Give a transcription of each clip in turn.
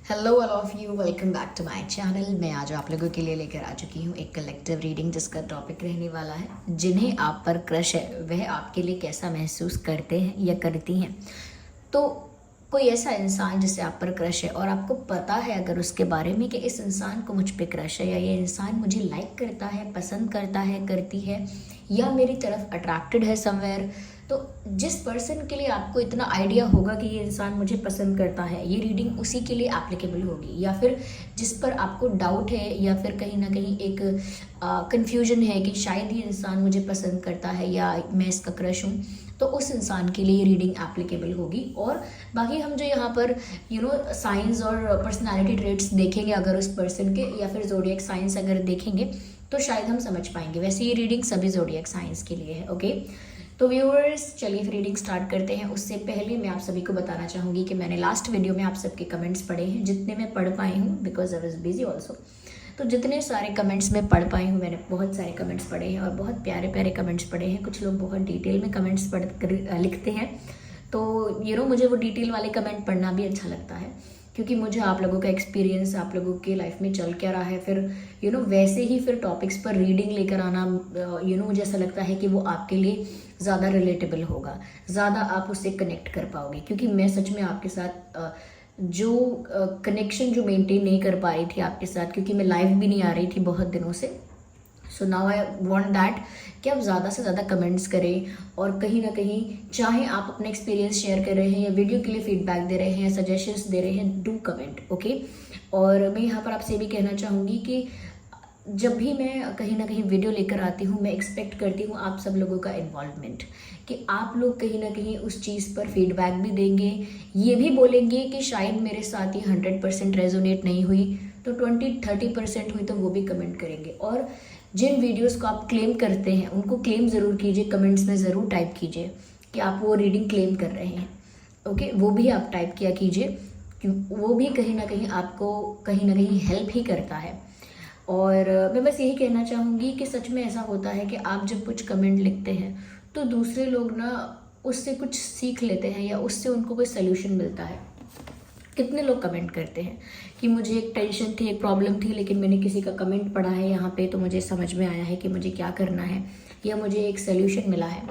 Hello all of you, welcome back to my channel. मैं आज आप लोगों के लिए लेकर आ चुकी हूँ एक कलेक्टिव रीडिंग जिसका टॉपिक रहने वाला है जिन्हें आप पर क्रश है वह आपके लिए कैसा महसूस करते हैं या करती हैं। तो कोई ऐसा इंसान जिससे आप पर क्रश है और आपको पता है अगर उसके बारे में कि इस इंसान को मुझ पे क्रश है या ये इंसान मुझे लाइक करता है, पसंद करता है, करती है या मेरी तरफ अट्रैक्टेड है समवेयर, तो जिस पर्सन के लिए आपको इतना आइडिया होगा कि ये इंसान मुझे पसंद करता है, ये रीडिंग उसी के लिए एप्लीकेबल होगी। या फिर जिस पर आपको डाउट है या फिर कहीं ना कहीं एक कंफ्यूजन है कि शायद ये इंसान मुझे पसंद करता है या मैं इसका क्रश हूँ, तो उस इंसान के लिए रीडिंग एप्लीकेबल होगी। और बाकी हम जो यहाँ पर साइंस और पर्सनालिटी ट्रेट्स देखेंगे अगर उस पर्सन के, या फिर जोडियक साइंस अगर देखेंगे तो शायद हम समझ पाएंगे। वैसे ये रीडिंग सभी जोडियक साइंस के लिए है। ओके, तो व्यूअर्स चलिए फिर रीडिंग स्टार्ट करते हैं। उससे पहले मैं आप सभी को बताना चाहूँगी कि मैंने लास्ट वीडियो में आप सबके कमेंट्स पढ़े हैं, जितने मैं पढ़ पाई हूँ, because I was busy also. तो जितने सारे कमेंट्स मैं पढ़ पाई हूँ, मैंने बहुत सारे कमेंट्स पढ़े हैं और बहुत प्यारे प्यारे कमेंट्स पढ़े हैं। कुछ लोग बहुत डिटेल में कमेंट्स पढ़ कर लिखते हैं, तो मुझे वो डिटेल वाले कमेंट पढ़ना भी अच्छा लगता है, क्योंकि मुझे आप लोगों का एक्सपीरियंस, आप लोगों के लाइफ में चल क्या रहा है, फिर वैसे ही फिर टॉपिक्स पर रीडिंग लेकर आना, मुझे ऐसा लगता है कि वो आपके लिए ज़्यादा रिलेटेबल होगा, ज़्यादा आप उससे कनेक्ट कर पाओगे। क्योंकि मैं सच में आपके साथ जो कनेक्शन जो मेंटेन नहीं कर पा रही थी आपके साथ, क्योंकि मैं लाइव भी नहीं आ रही थी बहुत दिनों से। So now I want that कि आप ज़्यादा से ज़्यादा कमेंट्स करें, और कहीं ना कहीं चाहे आप अपना एक्सपीरियंस शेयर कर रहे हैं या वीडियो के लिए फीडबैक दे रहे हैं या सजेशंस दे रहे हैं, डू कमेंट। ओके, और मैं यहाँ पर आपसे ये भी कहना चाहूँगी कि जब भी मैं कहीं ना कहीं वीडियो लेकर आती हूँ, मैं एक्सपेक्ट करती हूँ आप सब लोगों का इन्वॉल्वमेंट, कि आप लोग कहीं ना कहीं उस चीज़ पर फीडबैक भी देंगे, ये भी बोलेंगे कि शायद मेरे साथ ही 100% रेजोनेट नहीं हुई, तो 20-30% हुई, तो वो भी कमेंट करेंगे। और जिन वीडियोस को आप क्लेम करते हैं उनको क्लेम ज़रूर कीजिए, कमेंट्स में ज़रूर टाइप कीजिए कि आप वो रीडिंग क्लेम कर रहे हैं। ओके, वो भी आप टाइप किया कीजिए, वो भी कहीं ना कहीं आपको कहीं ना कहीं हेल्प ही करता है। और मैं बस यही कहना चाहूँगी कि सच में ऐसा होता है कि आप जब कुछ कमेंट लिखते हैं तो दूसरे लोग ना उससे कुछ सीख लेते हैं या उससे उनको कोई सल्यूशन मिलता है। कितने लोग कमेंट करते हैं कि मुझे एक टेंशन थी, एक प्रॉब्लम थी, लेकिन मैंने किसी का कमेंट पढ़ा है यहाँ पे तो मुझे समझ में आया है कि मुझे क्या करना है, या मुझे एक सल्यूशन मिला है।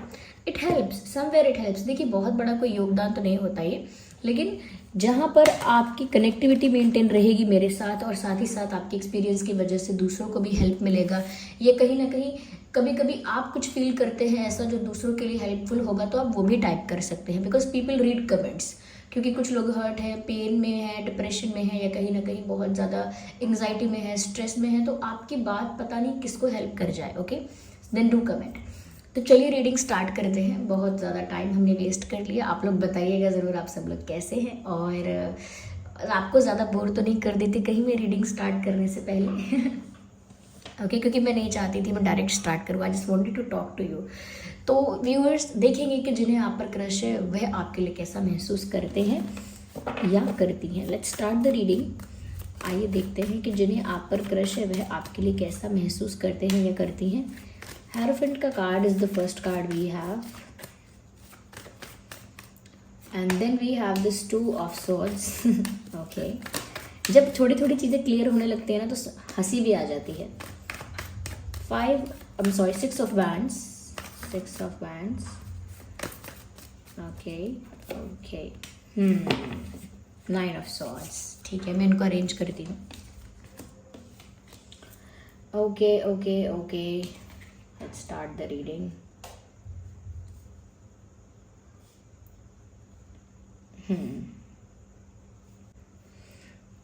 It helps somewhere, it helps. देखिए, बहुत बड़ा कोई योगदान तो नहीं होता ये, लेकिन जहाँ पर आपकी कनेक्टिविटी मेंटेन रहेगी मेरे साथ, और साथ ही साथ आपके एक्सपीरियंस की वजह से दूसरों को भी हेल्प मिलेगा, ये कहीं ना कहीं कभी कभी आप कुछ फील करते हैं ऐसा जो दूसरों के लिए हेल्पफुल होगा, तो आप वो भी टाइप कर सकते हैं, बिकॉज पीपल रीड कमेंट्स। क्योंकि कुछ लोग हर्ट है, पेन में है, डिप्रेशन में है, या कहीं ना कहीं बहुत ज़्यादा एंग्जाइटी में है, स्ट्रेस में है, तो आपकी बात पता नहीं किसको हेल्प कर जाए। Okay, then do comment. तो चलिए रीडिंग स्टार्ट करते हैं। बहुत ज़्यादा टाइम हमने वेस्ट कर लिया। आप लोग बताइएगा ज़रूर आप सब लोग कैसे हैं, और आपको ज़्यादा बोर तो नहीं कर देती कहीं मैं रीडिंग स्टार्ट करने से पहले। ओके, क्योंकि मैं नहीं चाहती थी मैं डायरेक्ट स्टार्ट करूँ। I just wanted to talk to you. तो व्यूअर्स देखेंगे कि जिन्हें आप पर क्रश है वह आपके लिए कैसा महसूस करते हैं या करती हैं। Let's start the reading. आइए देखते हैं कि जिन्हें आप पर क्रश है वह आपके लिए कैसा महसूस करते हैं या करती हैं। हेरोफेंट का card is the first card we have, and then we have this 2 of swords. Okay, जब थोड़ी थोड़ी चीज़ें क्लियर होने लगती है ना तो हंसी भी आ जाती है। 6 of wands, 6 of wands. Okay okay, 9 of swords. ठीक है, मैं इनको अरेंज करती हूँ। Okay okay okay, let's start the reading.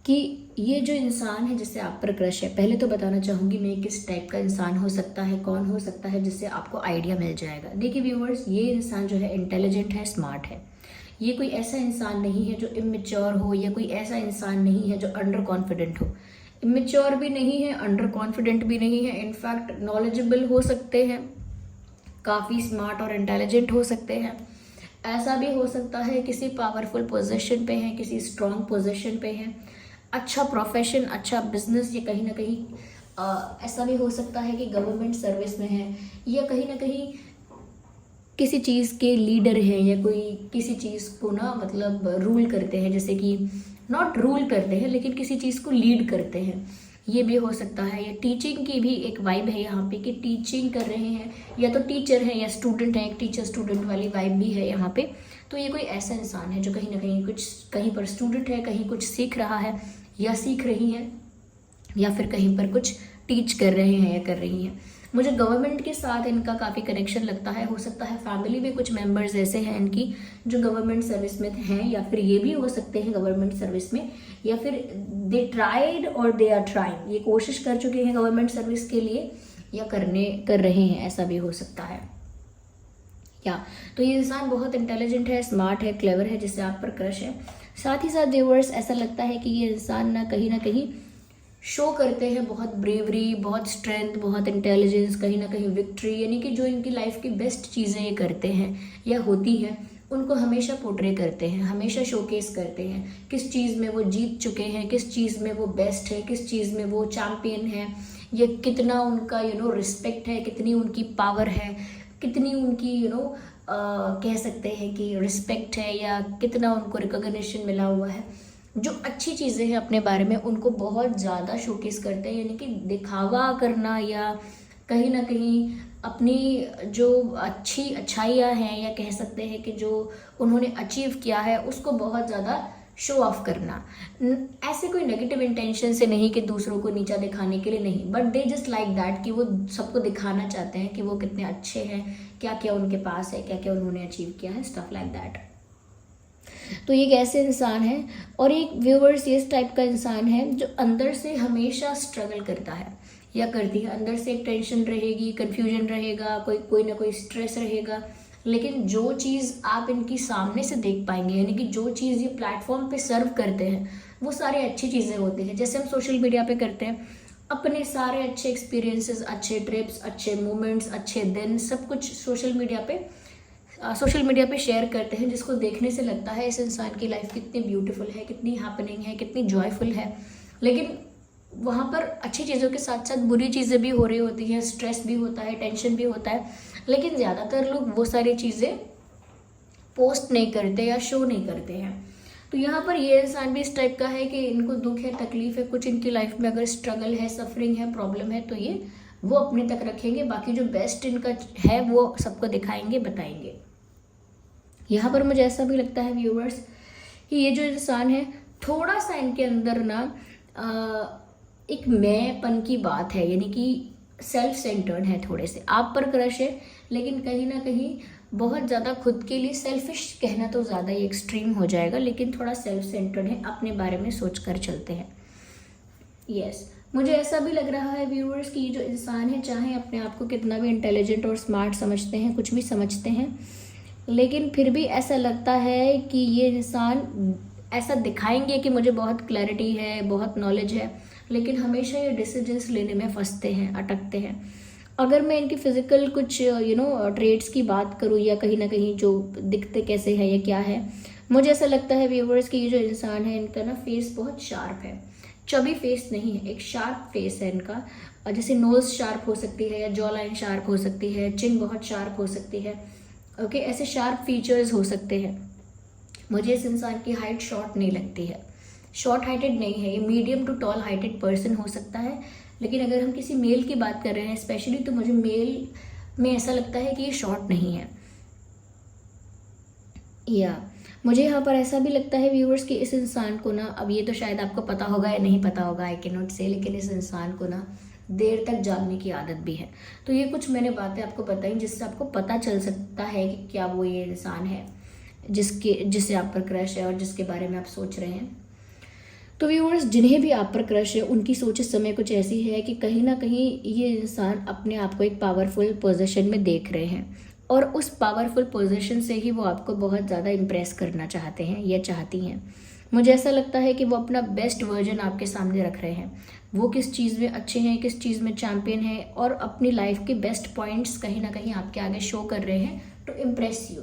कि ये जो इंसान है जिससे आप पर क्रश है, पहले तो बताना चाहूँगी मैं किस टाइप का इंसान हो सकता है, कौन हो सकता है, जिससे आपको आइडिया मिल जाएगा। देखिए व्यूअर्स, ये इंसान जो है इंटेलिजेंट है, स्मार्ट है। ये कोई ऐसा इंसान नहीं है जो इमेच्योर हो, या कोई ऐसा इंसान नहीं है जो अंडर कॉन्फिडेंट हो। इमेच्योर भी नहीं है, अंडर कॉन्फिडेंट भी नहीं है, इनफैक्ट नॉलेजेबल हो सकते हैं, काफ़ी स्मार्ट और इंटेलिजेंट हो सकते हैं। ऐसा भी हो सकता है किसी पावरफुल पोजीशन पे हैं, किसी स्ट्रॉन्ग पोजीशन पे हैं, अच्छा प्रोफेशन, अच्छा बिजनेस, या कहीं ना कहीं ऐसा भी हो सकता है कि गवर्नमेंट सर्विस में है, या कहीं ना कहीं किसी चीज़ के लीडर हैं, या कोई किसी चीज़ को ना मतलब रूल करते हैं, जैसे कि नॉट रूल करते हैं लेकिन किसी चीज़ को लीड करते हैं, ये भी हो सकता है। या टीचिंग की भी एक वाइब है यहाँ पे कि टीचिंग कर रहे हैं, या तो टीचर हैं या स्टूडेंट हैं, एक टीचर स्टूडेंट वाली वाइब भी है यहाँ पे। तो ये कोई ऐसा इंसान है जो कहीं ना कहीं कुछ, कहीं पर स्टूडेंट है, कहीं कुछ सीख रहा है या सीख रही है, या फिर कहीं पर कुछ टीच कर रहे हैं या कर रही हैं। मुझे गवर्नमेंट के साथ इनका काफ़ी कनेक्शन लगता है। हो सकता है फैमिली में कुछ मेंबर्स ऐसे हैं इनकी जो गवर्नमेंट सर्विस में हैं, या फिर ये भी हो सकते हैं गवर्नमेंट सर्विस में, या फिर दे ट्राइड और दे आर ट्राइंग, ये कोशिश कर चुके हैं गवर्नमेंट सर्विस के लिए या कर रहे हैं, ऐसा भी हो सकता है। या तो ये इंसान बहुत इंटेलिजेंट है, स्मार्ट है, क्लेवर है, जिससे आप पर क्रश है। साथ ही साथ व्यूअर्स ऐसा लगता है कि ये इंसान ना कहीं शो करते हैं बहुत ब्रेवरी, बहुत स्ट्रेंथ, बहुत इंटेलिजेंस, कहीं ना कहीं विक्ट्री, यानी कि जो इनकी लाइफ की बेस्ट चीज़ें ये करते हैं या होती हैं उनको हमेशा पोर्ट्रे करते हैं, हमेशा शोकेस करते हैं। किस चीज़ में वो जीत चुके हैं, किस चीज़ में वो बेस्ट है, किस चीज़ में वो चैम्पियन है, या कितना उनका रिस्पेक्ट है, कितनी उनकी पावर है, कितनी उनकी कह सकते हैं कि रिस्पेक्ट है, या कितना उनको रिकॉग्निशन मिला हुआ है। जो अच्छी चीज़ें हैं अपने बारे में उनको बहुत ज़्यादा शोकेस करते हैं, यानी कि दिखावा करना, या कहीं ना कहीं अपनी जो अच्छाइयाँ हैं, या कह सकते हैं कि जो उन्होंने अचीव किया है उसको बहुत ज़्यादा शो ऑफ करना। ऐसे कोई नेगेटिव इंटेंशन से नहीं कि दूसरों को नीचा दिखाने के लिए नहीं, but they just like that कि वो सबको दिखाना चाहते हैं कि वो कितने अच्छे हैं, क्या क्या उनके पास है, क्या क्या उन्होंने अचीव किया है, स्टफ लाइक दैट। तो ये एक ऐसे इंसान है, और एक व्यूअर्स ये इस टाइप का इंसान है जो अंदर से हमेशा स्ट्रगल करता है या करती है। अंदर से एक टेंशन रहेगी, कन्फ्यूजन रहेगा, कोई ना कोई स्ट्रेस रहेगा, लेकिन जो चीज़ आप इनकी सामने से देख पाएंगे, यानी कि जो चीज़ ये प्लेटफॉर्म पे सर्व करते हैं वो सारी अच्छी चीज़ें होती हैं। जैसे हम सोशल मीडिया पे करते हैं अपने सारे अच्छे एक्सपीरियंसेस, अच्छे ट्रिप्स, अच्छे मोमेंट्स, अच्छे दिन, सब कुछ सोशल मीडिया पे शेयर करते हैं, जिसको देखने से लगता है इस इंसान की लाइफ कितनी ब्यूटीफुल है, कितनी हैपनिंग है, कितनी जॉयफुल है। लेकिन वहाँ पर अच्छी चीज़ों के साथ साथ बुरी चीज़ें भी हो रही होती हैं, स्ट्रेस भी होता है, टेंशन भी होता है, लेकिन ज़्यादातर लोग वो सारी चीज़ें पोस्ट नहीं करते या शो नहीं करते हैं। तो यहाँ पर ये इंसान भी इस टाइप का है कि इनको दुख है, तकलीफ है, कुछ इनकी लाइफ में अगर स्ट्रगल है, सफरिंग है, प्रॉब्लम है, तो ये वो अपने तक रखेंगे, बाकी जो बेस्ट इनका है वो सबको दिखाएंगे, बताएंगे। यहाँ पर मुझे ऐसा भी लगता है व्यूअर्स कि ये जो इंसान है थोड़ा सा इनके अंदर ना एक मैंपन की बात है, यानी कि सेल्फ सेंटर्ड है, थोड़े से आप पर क्रश है, लेकिन कहीं ना कहीं बहुत ज़्यादा खुद के लिए सेल्फिश कहना तो ज़्यादा ही एक्सट्रीम हो जाएगा, लेकिन थोड़ा सेल्फ सेंटर्ड है, अपने बारे में सोच कर चलते हैं। यस, मुझे ऐसा भी लग रहा है व्यूअर्स कि ये जो इंसान है, चाहे अपने आप को कितना भी इंटेलिजेंट और स्मार्ट समझते हैं, कुछ भी समझते हैं, लेकिन फिर भी ऐसा लगता है कि ये इंसान ऐसा दिखाएंगे कि मुझे बहुत क्लैरिटी है, बहुत नॉलेज है, लेकिन हमेशा ये डिसीजंस लेने में फंसते हैं, अटकते हैं। अगर मैं इनकी फिजिकल कुछ ट्रेड्स की बात करूँ, या कहीं ना कहीं जो दिखते कैसे है या क्या है, मुझे ऐसा लगता है व्यूअर्स कि ये जो इंसान है इनका ना फेस बहुत शार्प है, चबी फेस नहीं है, एक शार्प फेस है इनका। जैसे नोज शार्प हो सकती है, या जॉ लाइन शार्प हो सकती है, चिन बहुत शार्प हो सकती है, ओके, ऐसे शार्प फीचर्स हो सकते हैं। मुझे इस इंसान की हाइट शॉर्ट नहीं लगती है, शॉर्ट हाइटेड नहीं है, ये medium to tall heighted person हो सकता है। लेकिन अगर हम किसी मेल की बात कर रहे हैं स्पेशली, तो मुझे मेल में ऐसा लगता है कि ये शॉर्ट नहीं है। या मुझे यहाँ पर ऐसा भी लगता है व्यूअर्स कि इस इंसान को ना, अब ये तो शायद आपको पता होगा या नहीं पता होगा, आई कैन नॉट से, लेकिन इस इंसान को ना देर तक जागने की आदत भी है। तो ये कुछ मैंने बातें आपको बताई जिससे आपको पता चल सकता है कि क्या वो ये इंसान है जिससे आप पर क्रश है और जिसके बारे में आप सोच रहे हैं। तो व्यूअर्स, जिन्हें भी आप पर क्रश है उनकी सोच इस समय कुछ ऐसी है कि कहीं ना कहीं ये इंसान अपने आप को एक पावरफुल पोजीशन में देख रहे हैं, और उस पावरफुल पोजीशन से ही वो आपको बहुत ज़्यादा इम्प्रेस करना चाहते हैं या चाहती हैं। मुझे ऐसा लगता है कि वो अपना बेस्ट वर्जन आपके सामने रख रहे हैं, वो किस चीज़ में अच्छे हैं, किस चीज़ में चैम्पियन है, और अपनी लाइफ के बेस्ट पॉइंट्स कहीं ना कहीं आपके आगे शो कर रहे हैं टू इम्प्रेस यू।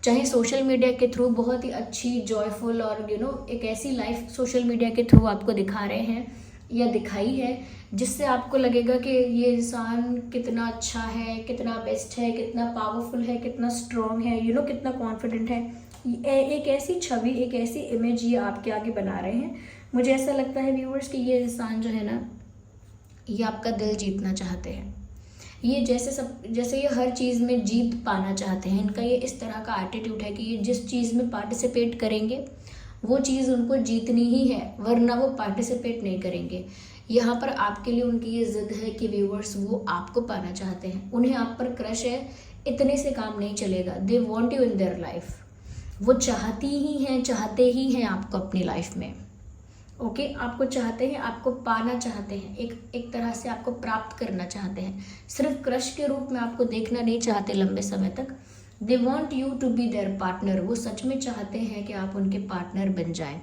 चाहे सोशल मीडिया के थ्रू बहुत ही अच्छी, जॉयफुल और एक ऐसी लाइफ सोशल मीडिया के थ्रू आपको दिखा रहे हैं या दिखाई है जिससे आपको लगेगा कि ये इंसान कितना अच्छा है, कितना बेस्ट है, कितना पावरफुल है, कितना स्ट्रॉन्ग है, कितना कॉन्फिडेंट है, एक ऐसी छवि, एक ऐसी इमेज ये आपके आगे बना रहे हैं। मुझे ऐसा लगता है व्यूअर्स कि ये इंसान जो है ना, ये आपका दिल जीतना चाहते हैं। ये जैसे ये हर चीज़ में जीत पाना चाहते हैं। इनका ये इस तरह का एटीट्यूड है कि ये जिस चीज़ में पार्टिसिपेट करेंगे वो चीज़ उनको जीतनी ही है, वरना वो पार्टिसिपेट नहीं करेंगे। यहाँ पर आपके लिए उनकी ये ज़िद है कि व्यूअर्स वो आपको पाना चाहते हैं, उन्हें आप पर क्रश है, इतने से काम नहीं चलेगा। दे want you in their life. वो चाहते ही हैं आपको अपनी लाइफ में। ओके, आपको चाहते हैं, आपको पाना चाहते हैं, एक तरह से आपको प्राप्त करना चाहते हैं। सिर्फ क्रश के रूप में आपको देखना नहीं चाहते लंबे समय तक। They want you to be their partner. वो सच में चाहते हैं कि आप उनके पार्टनर बन जाएं।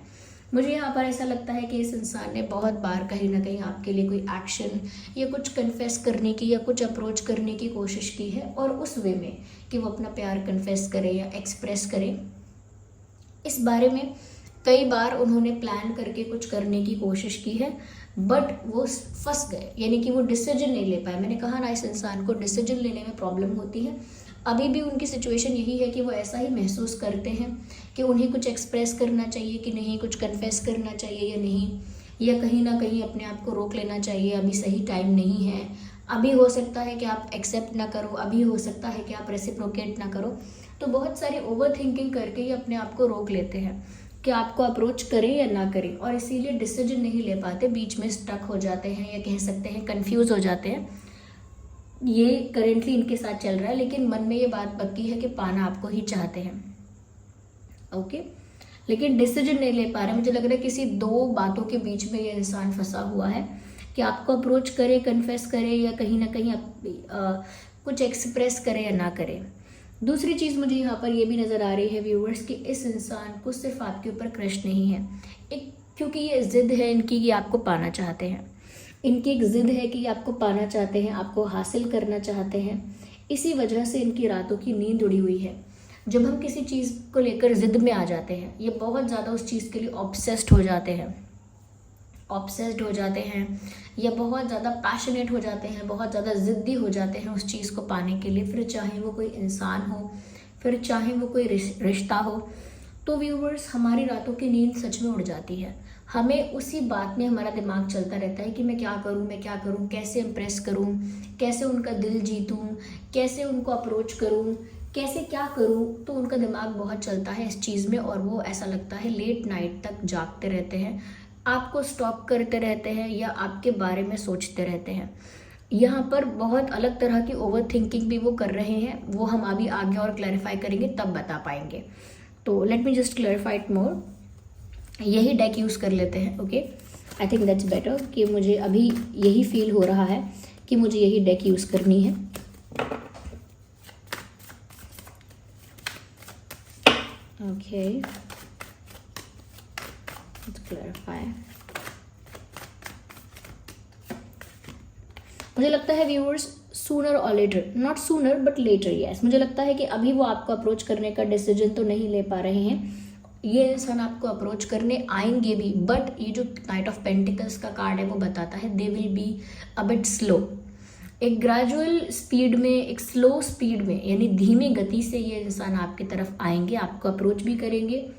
मुझे यहाँ पर ऐसा लगता है कि इस इंसान ने बहुत बार कहीं ना कहीं आपके लिए कोई एक्शन या कुछ कन्फेस करने की या कुछ अप्रोच करने की कोशिश की है, और उस वे में कि वो अपना प्यार कन्फेस करे या एक्सप्रेस करे। इस बारे में कई बार उन्होंने प्लान करके कुछ करने की कोशिश की है, बट वो फंस गए, यानी कि वो डिसीजन नहीं ले पाए। मैंने कहा ना, इस इंसान को डिसीजन लेने में प्रॉब्लम होती है। अभी भी उनकी सिचुएशन यही है कि वो ऐसा ही महसूस करते हैं कि उन्हें कुछ एक्सप्रेस करना चाहिए कि नहीं, कुछ कन्फेस करना चाहिए या नहीं, या कहीं ना कहीं अपने आप को रोक लेना चाहिए, अभी सही टाइम नहीं है। अभी हो सकता है कि आप एक्सेप्ट ना करो, अभी हो सकता है कि आप रेसिप्रोकेट ना करो। तो बहुत सारी ओवर थिंकिंग करके ये अपने आप को रोक लेते हैं कि आपको अप्रोच करें या ना करें, और इसीलिए डिसीजन नहीं ले पाते, बीच में स्टक हो जाते हैं, या कह सकते हैं कंफ्यूज हो जाते हैं। ये करेंटली इनके साथ चल रहा है, लेकिन मन में ये बात पक्की है कि पाना आपको ही चाहते हैं। ओके, लेकिन डिसीजन नहीं ले पा रहे। मुझे लग रहा है किसी दो बातों के बीच में ये इंसान फंसा हुआ है कि आपको अप्रोच करे, कन्फेस करे, या कहीं ना कहीं कुछ एक्सप्रेस करे या ना करे। दूसरी चीज़ मुझे यहाँ पर ये भी नज़र आ रही है व्यूअर्स कि इस इंसान को सिर्फ आपके ऊपर क्रश नहीं है, क्योंकि ये ज़िद है इनकी कि आपको पाना चाहते हैं। इनकी एक ज़िद है कि आपको पाना चाहते हैं, आपको हासिल करना चाहते हैं। इसी वजह से इनकी रातों की नींद उड़ी हुई है। जब हम किसी चीज़ को लेकर ज़िद में आ जाते हैं, ये बहुत ज़्यादा उस चीज़ के लिए ऑब्सेस्ड हो जाते हैं, या बहुत ज़्यादा पैशनेट हो जाते हैं, बहुत ज़्यादा ज़िद्दी हो जाते हैं उस चीज़ को पाने के लिए। फिर चाहे वो कोई इंसान हो, फिर चाहे वो कोई रिश्ता हो। तो व्यूवर्स, हमारी रातों की नींद सच में उड़ जाती है। हमें उसी बात में हमारा दिमाग चलता रहता है कि मैं क्या करूं, कैसे इम्प्रेस करूं, कैसे उनका दिल जीतूं, कैसे उनको अप्रोच करूं, कैसे क्या करूं। तो उनका दिमाग बहुत चलता है इस चीज़ में, और वो ऐसा लगता है लेट नाइट तक जागते रहते हैं, आपको स्टॉक करते रहते हैं, या आपके बारे में सोचते रहते हैं। यहाँ पर बहुत अलग तरह की ओवर थिंकिंग भी वो कर रहे हैं, वो हम अभी आगे और क्लैरिफाई करेंगे, तब बता पाएंगे। तो let me just clarify it more. यही डेक यूज़ कर लेते हैं। Okay, I think that's better, कि मुझे अभी यही फील हो रहा है कि मुझे यही डेक यूज़ करनी है। Okay, let's clarify. मुझे लगता है व्यूअर्स, सूनर और later, not sooner but later, yes, मुझे लगता है कि अभी वो आपको अप्रोच करने का डिसीजन तो नहीं ले पा रहे हैं। ये इंसान आपको अप्रोच करने आएंगे भी, बट ये जो नाइट ऑफ पेंटिकल्स का कार्ड है वो बताता है they will be a bit slow. एक ग्रेजुअल स्पीड में, एक स्लो स्पीड में, यानी धीमी गति से ये इंसान आपकी तरफ आएंगे, आपको अप्रोच भी करेंगे,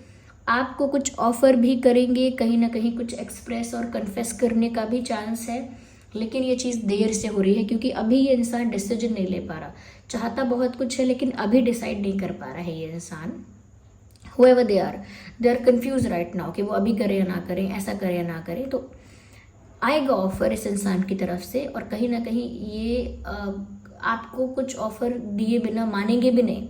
आपको कुछ ऑफर भी करेंगे, कहीं ना कहीं कुछ एक्सप्रेस और कन्फेस करने का भी चांस है। लेकिन ये चीज़ देर से हो रही है, क्योंकि अभी ये इंसान डिसीजन नहीं ले पा रहा। चाहता बहुत कुछ है, लेकिन अभी डिसाइड नहीं कर पा रहा है ये इंसान। whoever they are confused right now कि वो अभी करें या ना करें, ऐसा करें या ना करें। तो आएगा ऑफर इस इंसान की तरफ से, और कहीं ना कहीं ये आपको कुछ ऑफर दिए बिना मानेंगे भी नहीं।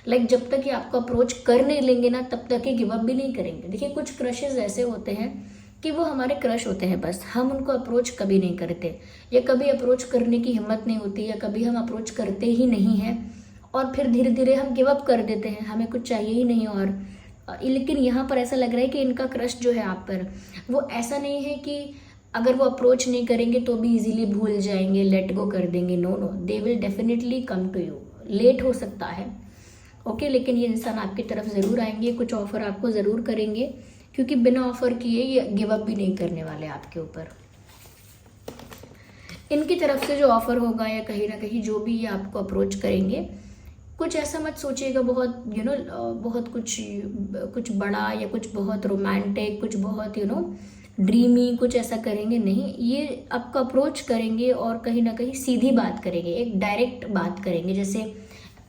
लाइक जब तक ये आपको अप्रोच कर नहीं लेंगे ना, तब तक ये गिव अप भी नहीं करेंगे। देखिए, कुछ क्रशेज ऐसे होते हैं कि वो हमारे क्रश होते हैं, बस हम उनको अप्रोच कभी नहीं करते, या कभी अप्रोच करने की हिम्मत नहीं होती, या कभी हम अप्रोच करते ही नहीं हैं, और फिर धीरे धीरे हम गिव अप कर देते हैं, हमें कुछ चाहिए ही नहीं। और लेकिन यहाँ पर ऐसा लग रहा है कि इनका क्रश जो है आप पर, वो ऐसा नहीं है कि अगर वो अप्रोच नहीं करेंगे तो भी इजीली भूल जाएंगे, लेट गो कर देंगे। No, they will definitely come to you. Late हो सकता है, ओके, लेकिन ये इंसान आपकी तरफ ज़रूर आएंगे, कुछ ऑफर आपको ज़रूर करेंगे, क्योंकि बिना ऑफर किए ये गिव अप भी नहीं करने वाले आपके ऊपर। इनकी तरफ से जो ऑफर होगा, या कहीं ना कहीं जो भी ये आपको अप्रोच करेंगे, कुछ ऐसा मत सोचिएगा बहुत बहुत कुछ बड़ा या कुछ बहुत रोमांटिक, कुछ बहुत ड्रीमी, कुछ ऐसा करेंगे नहीं। ये आपको अप्रोच करेंगे और कहीं ना कहीं सीधी बात करेंगे, एक डायरेक्ट बात करेंगे। जैसे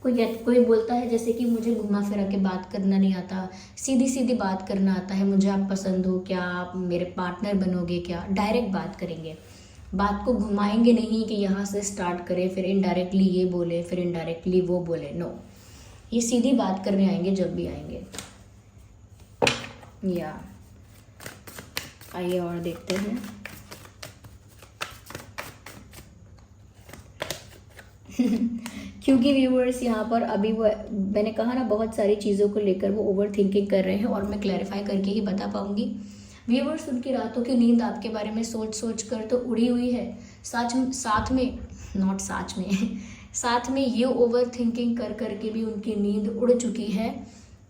कोई बोलता है जैसे कि मुझे घुमा फिरा के बात करना नहीं आता, सीधी सीधी बात करना आता है, मुझे आप पसंद हो क्या, आप मेरे पार्टनर बनोगे क्या, डायरेक्ट बात करेंगे। बात को घुमाएंगे नहीं कि यहाँ से स्टार्ट करें फिर इनडायरेक्टली ये बोले फिर इनडायरेक्टली वो बोले, नो। ये सीधी बात करने आएंगे जब भी आएंगे। या आइए और देखते हैं। क्योंकि व्यूअर्स यहाँ पर अभी वो मैंने कहा ना, बहुत सारी चीज़ों को लेकर वो ओवर थिंकिंग कर रहे हैं और मैं क्लैरिफाई करके ही बता पाऊंगी। व्यूअर्स, उनकी रातों की नींद आपके बारे में सोच सोच कर तो उड़ी हुई है, साथ में ये ओवर थिंकिंग कर कर के भी उनकी नींद उड़ चुकी है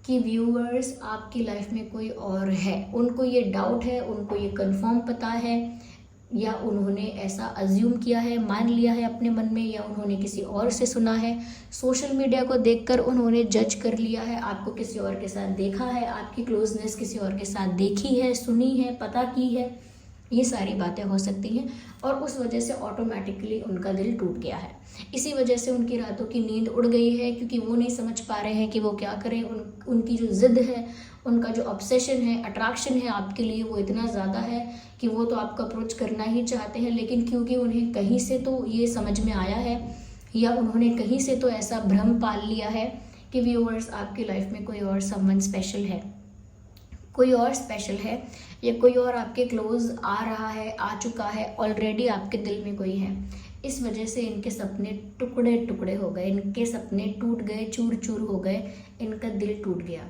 कि व्यूअर्स आपकी लाइफ में कोई और है। उनको ये डाउट है, उनको ये कंफर्म पता है, या उन्होंने ऐसा अज्यूम किया है, मान लिया है अपने मन में, या उन्होंने किसी और से सुना है, सोशल मीडिया को देखकर उन्होंने जज कर लिया है, आपको किसी और के साथ देखा है, आपकी क्लोजनेस किसी और के साथ देखी है, सुनी है, पता की है। ये सारी बातें हो सकती हैं और उस वजह से ऑटोमेटिकली उनका दिल टूट गया है। इसी वजह से उनकी रातों की नींद उड़ गई है, क्योंकि वो नहीं समझ पा रहे हैं कि वो क्या करें। उनकी जो ज़िद है, उनका जो ऑब्सेशन है, अट्रैक्शन है आपके लिए, वो इतना ज़्यादा है कि वो तो आपको अप्रोच करना ही चाहते हैं, लेकिन क्योंकि उन्हें कहीं से तो ये समझ में आया है या उन्होंने कहीं से तो ऐसा भ्रम पाल लिया है कि व्यूअर्स आपकी लाइफ में कोई और समवन स्पेशल है, कोई और स्पेशल है, या कोई और आपके क्लोज आ रहा है, आ चुका है, ऑलरेडी आपके दिल में कोई है। इस वजह से इनके सपने टुकड़े टुकड़े हो गए, इनके सपने टूट गए, चूर चूर हो गए, इनका दिल टूट गया।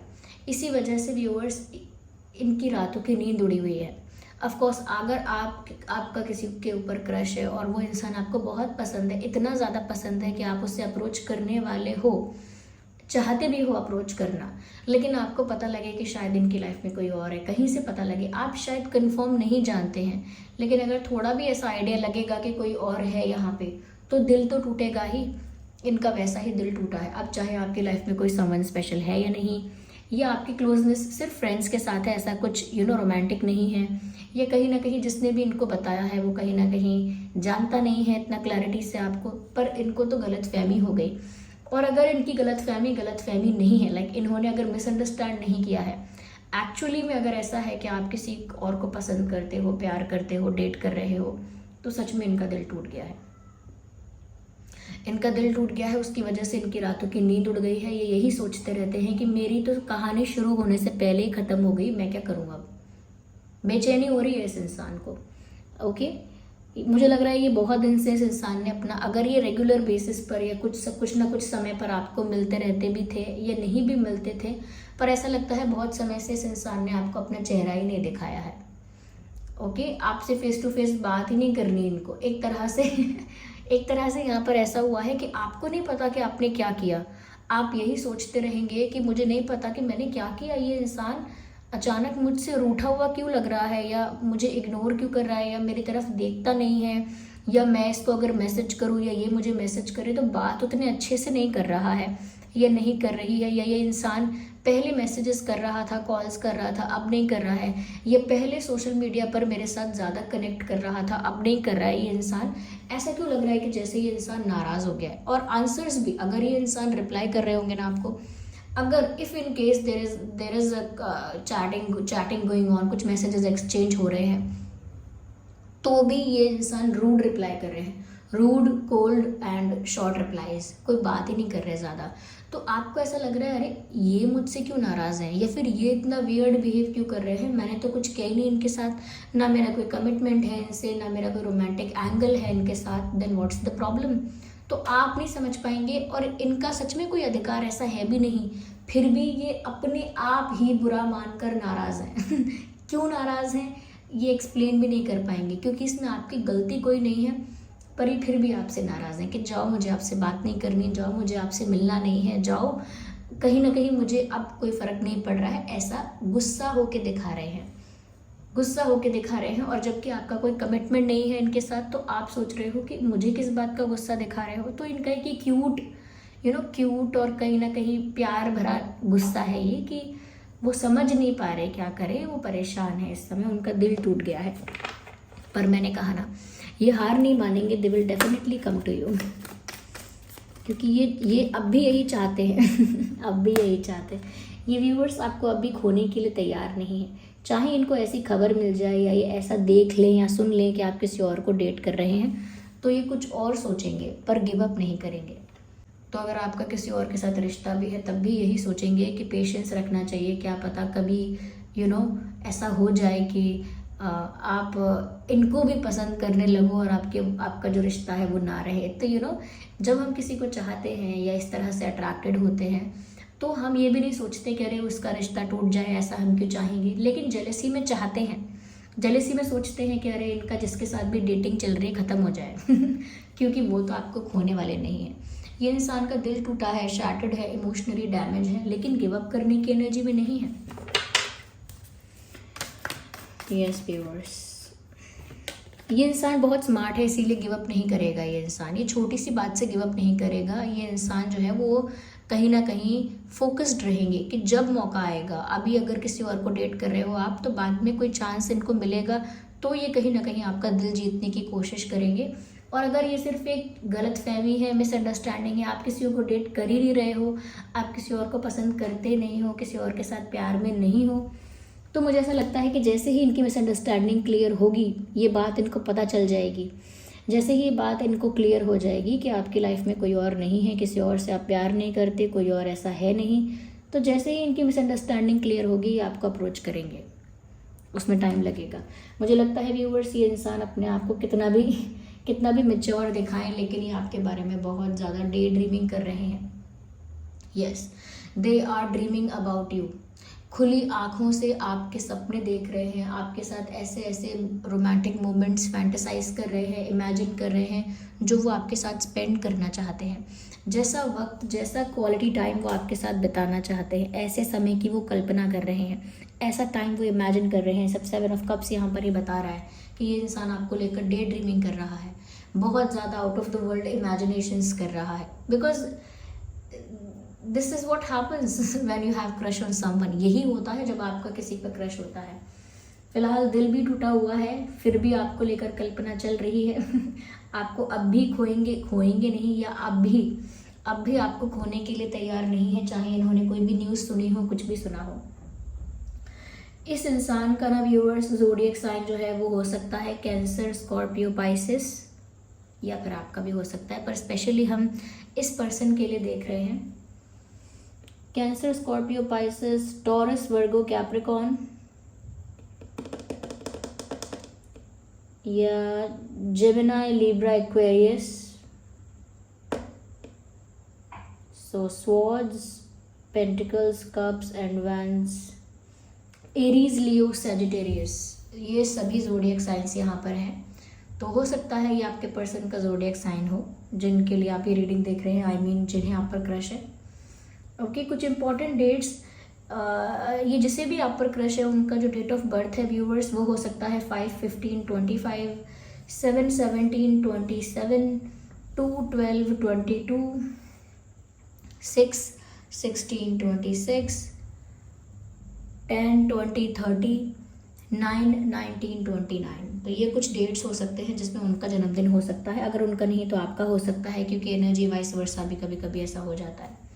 इसी वजह से व्यूअर्स इनकी रातों की नींद उड़ी हुई है। ऑफ कोर्स अगर आपका किसी के ऊपर क्रश है और वो इंसान आपको बहुत पसंद है, इतना ज़्यादा पसंद है कि आप उससे अप्रोच करने वाले हो, चाहते भी हो अप्रोच करना, लेकिन आपको पता लगे कि शायद इनकी लाइफ में कोई और है, कहीं से पता लगे, आप शायद कंफर्म नहीं जानते हैं, लेकिन अगर थोड़ा भी ऐसा आइडिया लगेगा कि कोई और है यहाँ पे, तो दिल तो टूटेगा ही। इनका वैसा ही दिल टूटा है। अब चाहे आपकी लाइफ में कोई समवन स्पेशल है या नहीं, या आपकी क्लोजनेस सिर्फ फ्रेंड्स के साथ है, ऐसा कुछ रोमांटिक नहीं है, या कहीं ना कहीं जिसने भी इनको बताया है वो कहीं ना कहीं जानता नहीं है इतना क्लैरिटी से आपको, पर इनको तो गलतफहमी हो गई। और अगर इनकी गलतफहमी नहीं है, लाइक इन्होंने अगर मिसअंडरस्टैंड नहीं किया है, एक्चुअली में अगर ऐसा है कि आप किसी और को पसंद करते हो, प्यार करते हो, डेट कर रहे हो, तो सच में इनका दिल टूट गया है। इनका दिल टूट गया है, उसकी वजह से इनकी रातों की नींद उड़ गई है। ये यही सोचते रहते हैं कि मेरी तो कहानी शुरू होने से पहले ही ख़त्म हो गई, मैं क्या करूँ अब। बेचैनी हो रही है इस इंसान को। ओके, मुझे लग रहा है ये बहुत दिन से इस इंसान ने अपना, अगर ये रेगुलर बेसिस पर या कुछ ना कुछ समय पर आपको मिलते रहते भी थे या नहीं भी मिलते थे, पर ऐसा लगता है बहुत समय से इस इंसान ने आपको अपना चेहरा ही नहीं दिखाया है। ओके, आपसे फेस टू फेस बात ही नहीं करनी इनको। एक तरह से यहाँ पर ऐसा हुआ है कि आपको नहीं पता कि आपने क्या किया। आप यही सोचते रहेंगे कि मुझे नहीं पता कि मैंने क्या किया, ये इंसान अचानक मुझसे रूठा हुआ क्यों लग रहा है, या मुझे इग्नोर क्यों कर रहा है, या मेरी तरफ देखता नहीं है, या मैं इसको अगर मैसेज करूँ या ये मुझे मैसेज करे तो बात उतने अच्छे से नहीं कर रहा है या नहीं कर रही है, या ये इंसान पहले मैसेजेस कर रहा था, कॉल्स कर रहा था, अब नहीं कर रहा है, ये पहले सोशल मीडिया पर मेरे साथ ज़्यादा कनेक्ट कर रहा था, अब नहीं कर रहा है ये इंसान। ऐसा क्यों लग रहा है कि जैसे ये इंसान नाराज़ हो गया है। और आंसर्स भी, अगर ये इंसान रिप्लाई कर रहे होंगे ना आपको, अगर if in case there is chatting going on, कुछ मैसेजेस एक्सचेंज हो रहे हैं, तो भी ये इंसान रूड रिप्लाई कर रहे हैं, rude, cold and short replies, कोई बात ही नहीं कर रहे ज़्यादा। तो आपको ऐसा लग रहा है अरे ये मुझसे क्यों नाराज़ हैं, या फिर ये इतना वियर्ड बिहेव क्यों कर रहे हैं, मैंने तो कुछ किया ही नहीं इनके साथ, ना मेरा कोई कमिटमेंट है इनसे, ना मेरा कोई रोमांटिक एंगल है इनके साथ, देन व्हाट्स द प्रॉब्लम। तो आप नहीं समझ पाएंगे, और इनका सच में कोई अधिकार ऐसा है भी नहीं, फिर भी ये अपने आप ही बुरा मानकर नाराज़ हैं। क्यों नाराज़ हैं ये एक्सप्लेन भी नहीं कर पाएंगे, क्योंकि इसमें आपकी गलती कोई नहीं है, पर ये फिर भी आपसे नाराज़ हैं कि जाओ, मुझे आपसे बात नहीं करनी, जाओ, मुझे आपसे मिलना नहीं है, जाओ, कहीं ना कहीं मुझे अब कोई फ़र्क नहीं पड़ रहा है। ऐसा गुस्सा होके दिखा रहे हैं, और जबकि आपका कोई कमिटमेंट नहीं है इनके साथ, तो आप सोच रहे हो कि मुझे किस बात का गुस्सा दिखा रहे हो। तो इनका एक क्यूट क्यूट और कहीं ना कहीं प्यार भरा गुस्सा है ये, कि वो समझ नहीं पा रहे क्या करें, वो परेशान है इस समय, उनका दिल टूट गया है। पर मैंने कहा ना, ये हार नहीं मानेंगे, they will definitely come to you, क्योंकि ये अब भी यही चाहते हैं अब भी यही चाहते हैं। ये व्यूअर्स आपको अब भी खोने के लिए तैयार नहीं है। चाहे इनको ऐसी खबर मिल जाए या ये ऐसा देख लें या सुन लें कि आप किसी और को डेट कर रहे हैं, तो ये कुछ और सोचेंगे, पर गिव अप नहीं करेंगे। तो अगर आपका किसी और के साथ रिश्ता भी है, तब भी यही सोचेंगे कि पेशेंस रखना चाहिए, क्या पता कभी ऐसा हो जाए कि आप इनको भी पसंद करने लगो और आपका जो रिश्ता है वो ना रहे। तो जब हम किसी को चाहते हैं या इस तरह से अट्रैक्टेड होते हैं, तो हम ये भी नहीं सोचते कि अरे उसका रिश्ता टूट जाए, ऐसा हम क्यों चाहेंगे। लेकिन जेलसी में चाहते हैं, जेलसी में सोचते हैं कि अरे इनका जिसके साथ भी डेटिंग चल रही है ख़त्म हो जाए क्योंकि वो तो आपको खोने वाले नहीं है। ये इंसान का दिल टूटा है, शैटर्ड है, इमोशनली डैमेज है, लेकिन गिव अप करने की एनर्जी में नहीं है। यस व्यूअर्स, ये इंसान बहुत स्मार्ट है, इसीलिए गिव अप नहीं करेगा। ये इंसान ये छोटी सी बात से गिव अप नहीं करेगा। ये इंसान जो है वो कहीं ना कहीं फोकस्ड रहेंगे कि जब मौका आएगा, अभी अगर किसी और को डेट कर रहे हो आप, तो बाद में कोई चांस इनको मिलेगा तो ये कहीं ना कहीं आपका दिल जीतने की कोशिश करेंगे। और अगर ये सिर्फ एक गलत फहमी है, मिसअंडरस्टैंडिंग है, आप किसी को डेट कर ही नहीं रहे हो, आप किसी और को पसंद करते नहीं हो, किसी और के साथ प्यार में नहीं हो, तो मुझे ऐसा लगता है कि जैसे ही इनकी मिसअंडरस्टैंडिंग क्लियर होगी, ये बात इनको पता चल जाएगी, जैसे ही ये बात इनको क्लियर हो जाएगी कि आपकी लाइफ में कोई और नहीं है, किसी और से आप प्यार नहीं करते, कोई और ऐसा है नहीं, तो जैसे ही इनकी मिसअंडरस्टैंडिंग क्लियर होगी, ये आपको अप्रोच करेंगे। उसमें टाइम लगेगा। मुझे लगता है व्यूअर्स, ये इंसान अपने आप को कितना भी मैच्योर दिखाएं, लेकिन ये आपके बारे में बहुत ज़्यादा डे ड्रीमिंग कर रहे हैं। Yes, they are dreaming about you. खुली आँखों से आपके सपने देख रहे हैं, आपके साथ ऐसे ऐसे रोमांटिक मोमेंट्स फैंटेसाइज कर रहे हैं, इमेजिन कर रहे हैं, जो वो आपके साथ स्पेंड करना चाहते हैं। जैसा वक्त, जैसा क्वालिटी टाइम वो आपके साथ बिताना चाहते हैं, ऐसे समय की वो कल्पना कर रहे हैं, ऐसा टाइम वो इमेजिन कर रहे हैं। सब 7 ऑफ कप्स यहाँ पर ही बता रहा है कि ये इंसान आपको लेकर डे ड्रीमिंग कर रहा है, बहुत ज़्यादा out of the world imaginations कर रहा है। Because this is what happens when you have crush on someone. यही होता है जब आपका किसी पर क्रश होता है। फिलहाल दिल भी टूटा हुआ है, फिर भी आपको लेकर कल्पना चल रही है आपको अब भी खोएंगे नहीं, या अब भी आपको खोने के लिए तैयार नहीं है, चाहे इन्होंने कोई भी न्यूज़ सुनी हो, कुछ भी सुना हो। इस इंसान का ना व्यूअर्स ज़ोडिएक साइन जो है वो हो सकता है कैंसर, स्कॉर्पियो, पाइसिस, या फिर आपका भी हो सकता है, पर स्पेशली हम इस पर्सन के लिए देख रहे हैं Cancer, Scorpio, Pisces, Taurus, Virgo, Capricorn, या Gemini, Libra, Aquarius. So swords, pentacles, cups and wands, Aries, Leo, Sagittarius, ये सभी ज़ोडिएक साइंस यहाँ पर हैं। तो हो सकता है ये आपके पर्सन का ज़ोडिएक साइन हो, जिनके लिए आप ये रीडिंग देख रहे हैं, आई मीन जिन्हें आप पर क्रश है। ओके, कुछ इंपॉर्टेंट डेट्स, ये जिसे भी आप पर क्रश है उनका जो डेट ऑफ बर्थ है व्यूअर्स, वो हो सकता है 5/15/25, 7/17/27, 2/12/22, 6/16/26, 10/20/30, 9/19/29। तो ये कुछ डेट्स हो सकते हैं जिसमें उनका जन्मदिन हो सकता है। अगर उनका नहीं तो आपका हो सकता है, क्योंकि एनर्जी वाइस वर्सा भी कभी कभी ऐसा हो जाता है।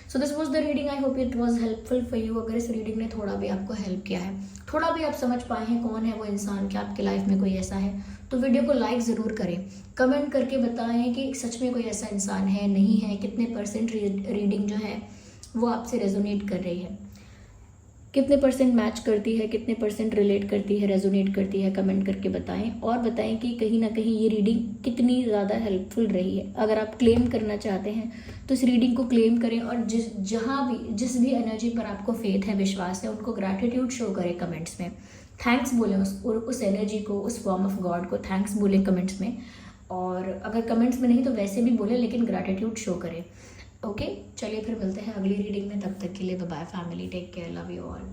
So this was the reading, I hope it was helpful for you. अगर इस रीडिंग ने थोड़ा भी आपको हेल्प किया है, थोड़ा भी आप समझ पाए हैं कौन है वो इंसान, क्या आपकी लाइफ में कोई ऐसा है, तो वीडियो को लाइक ज़रूर करें, कमेंट करके बताएं कि सच में कोई ऐसा इंसान है, नहीं है, कितने % रीडिंग जो है वो आपसे रेजोनेट कर रही है, कितने % मैच करती है, कितने % रिलेट करती है, रेजोनेट करती है, कमेंट करके बताएं। और बताएं कि कहीं ना कहीं ये रीडिंग कितनी ज़्यादा हेल्पफुल रही है। अगर आप क्लेम करना चाहते हैं तो इस रीडिंग को क्लेम करें, और जिस भी एनर्जी पर आपको फेथ है, विश्वास है, उनको ग्रैटिट्यूड शो करें कमेंट्स में, थैंक्स बोलें उस एनर्जी को, उस फॉर्म ऑफ गॉड को थैंक्स बोलें कमेंट्स में। और अगर कमेंट्स में नहीं तो वैसे भी बोलें, लेकिन ग्रैटिट्यूड शो करें। ओके, चलिए फिर मिलते हैं अगली रीडिंग में, तब तक के लिए bye bye family, take care, love you all.